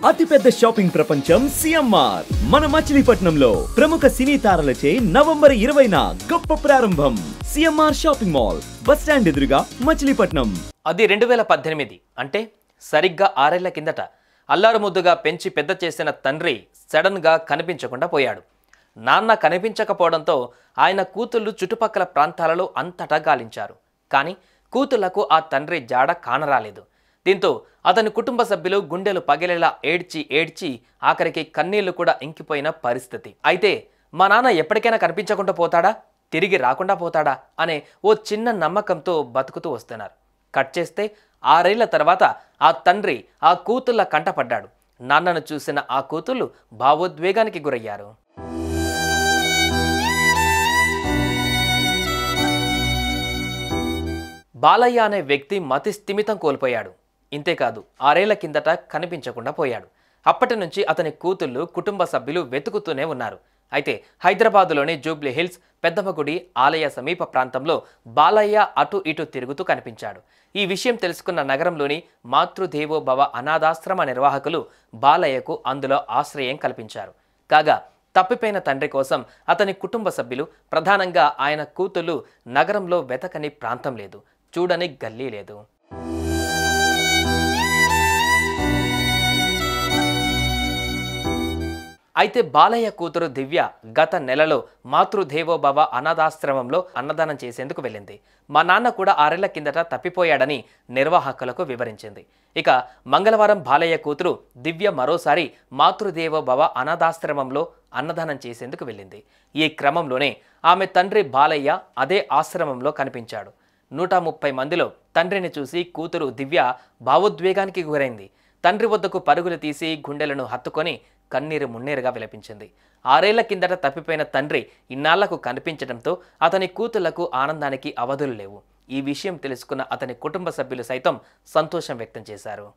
అతిపెద్ద షాపింగ్ ప్రపంచం సిఎంఆర్ మన మచిలీపట్నంలో ప్రముఖ సినీ తారలచే నవంబర్ 20న గొప్ప ప్రారంభం. CMR shopping mall bus stand ఎదురుగా మచిలీపట్నం. అది 2018 అంటే సరిగ్గా 6 ఏళ్ల కిందట అల్లారు ముద్దుగా పెంచి పెద్ద చేసిన తండ్రి సడన్ గా కనిపించకుండా పోయాడు. నాన్న కనిపించకపోవడంతో ఆయన కూతుళ్లు చుట్టుపక్కల ప్రాంతాలలో అంతటా గాలించారు. కానీ కూతుళ్లకు ఆ తండ్రి జాడ కానరాలేదు. దీంతో అతని కుటుంబ సభ్యులు గుండెలు పగిలేలా ఏడ్చి ఆఖరికి కన్నీళ్లు కూడా ఇంకిపోయిన పరిస్థితి. అయితే మా నాన్న ఎప్పటికైనా కనిపించకుండా పోతాడా, తిరిగి రాకుండా పోతాడా అనే ఓ చిన్న నమ్మకంతో బతుకుతూ వస్తున్నారు. కట్ చేస్తే 6 ఏళ్ల తర్వాత ఆ తండ్రి ఆ కూతుళ్ళ కంటపడ్డాడు. నాన్నను చూసిన ఆ కూతుళ్ళు భావోద్వేగానికి గురయ్యారు. బాలయ్య అనే వ్యక్తి మతి స్థిమితం కోల్పోయాడు. ఇంతేకాదు 6 ఏళ్ల కిందట కనిపించకుండా పోయాడు. అప్పటి నుంచి అతని కూతుళ్ళు కుటుంబ సభ్యులు వెతుకుతూనే ఉన్నారు. అయితే హైదరాబాదులోని జూబ్లీ హిల్స్ పెద్దమ్మగుడి ఆలయ సమీప ప్రాంతంలో బాలయ్య అటు ఇటు తిరుగుతూ కనిపించాడు. ఈ విషయం తెలుసుకున్న నగరంలోని మాతృదేవో భవ అనాథాశ్రమ నిర్వాహకులు బాలయ్యకు అందులో ఆశ్రయం కల్పించారు. కాగా తప్పిపోయిన తండ్రి కోసం అతని కుటుంబ సభ్యులు, ప్రధానంగా ఆయన కూతుళ్ళు నగరంలో వెతకని ప్రాంతం లేదు, చూడని గల్లీ లేదు. అయితే బాలయ్య కూతురు దివ్య గత నెలలో మాతృదేవోభవ అనాథాశ్రమంలో అన్నదానం చేసేందుకు వెళ్ళింది. మా నాన్న కూడా 6 ఏళ్ల కిందట తప్పిపోయాడని నిర్వాహకులకు వివరించింది. ఇక మంగళవారం బాలయ్య కూతురు దివ్య మరోసారి మాతృదేవోభవ అనాథాశ్రమంలో అన్నదానం చేసేందుకు వెళ్ళింది. ఈ క్రమంలోనే ఆమె తండ్రి బాలయ్య అదే ఆశ్రమంలో కనిపించాడు. 130 మందిలో తండ్రిని చూసి కూతురు దివ్య భావోద్వేగానికి గురైంది. తండ్రి వద్దకు పరుగులు తీసి గుండెలను హత్తుకొని కన్నీరు మున్నీరుగా విలపించింది. 6 ఏళ్ల కిందట తప్పిపోయిన తండ్రి ఇన్నాళ్లకు కనిపించడంతో అతని కూతుళ్లకు ఆనందానికి అవధులు లేవు. ఈ విషయం తెలుసుకున్న అతని కుటుంబ సభ్యులు సైతం సంతోషం వ్యక్తం చేశారు.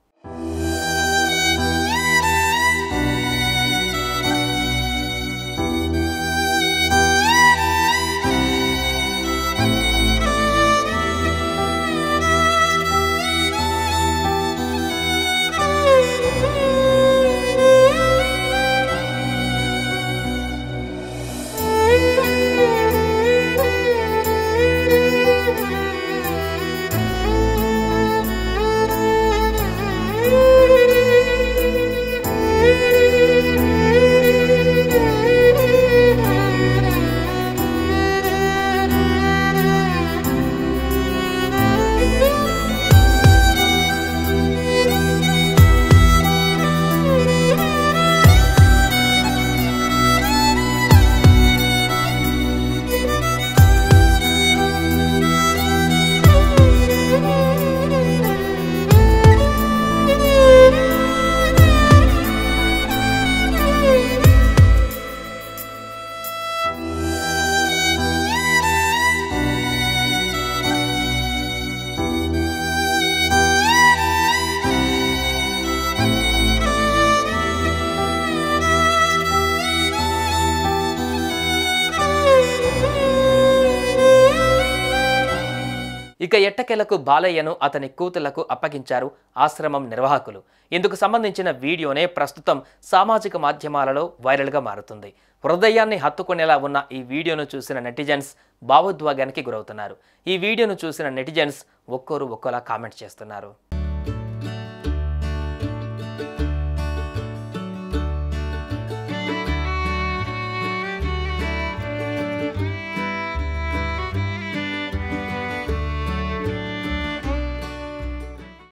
ఇక ఎట్టకేలకు బాలయ్యను అతని కూతుళ్లకు అప్పగించారు ఆశ్రమం నిర్వాహకులు. ఇందుకు సంబంధించిన వీడియోనే ప్రస్తుతం సామాజిక మాధ్యమాలలో వైరల్గా మారుతుంది. హృదయాన్ని హత్తుకునేలా ఉన్న ఈ వీడియోను చూసిన నెటిజన్స్ భావోద్వేగానికి గురవుతున్నారు. ఈ వీడియోను చూసిన నెటిజన్స్ ఒక్కోరు ఒక్కోలా కామెంట్ చేస్తున్నారు.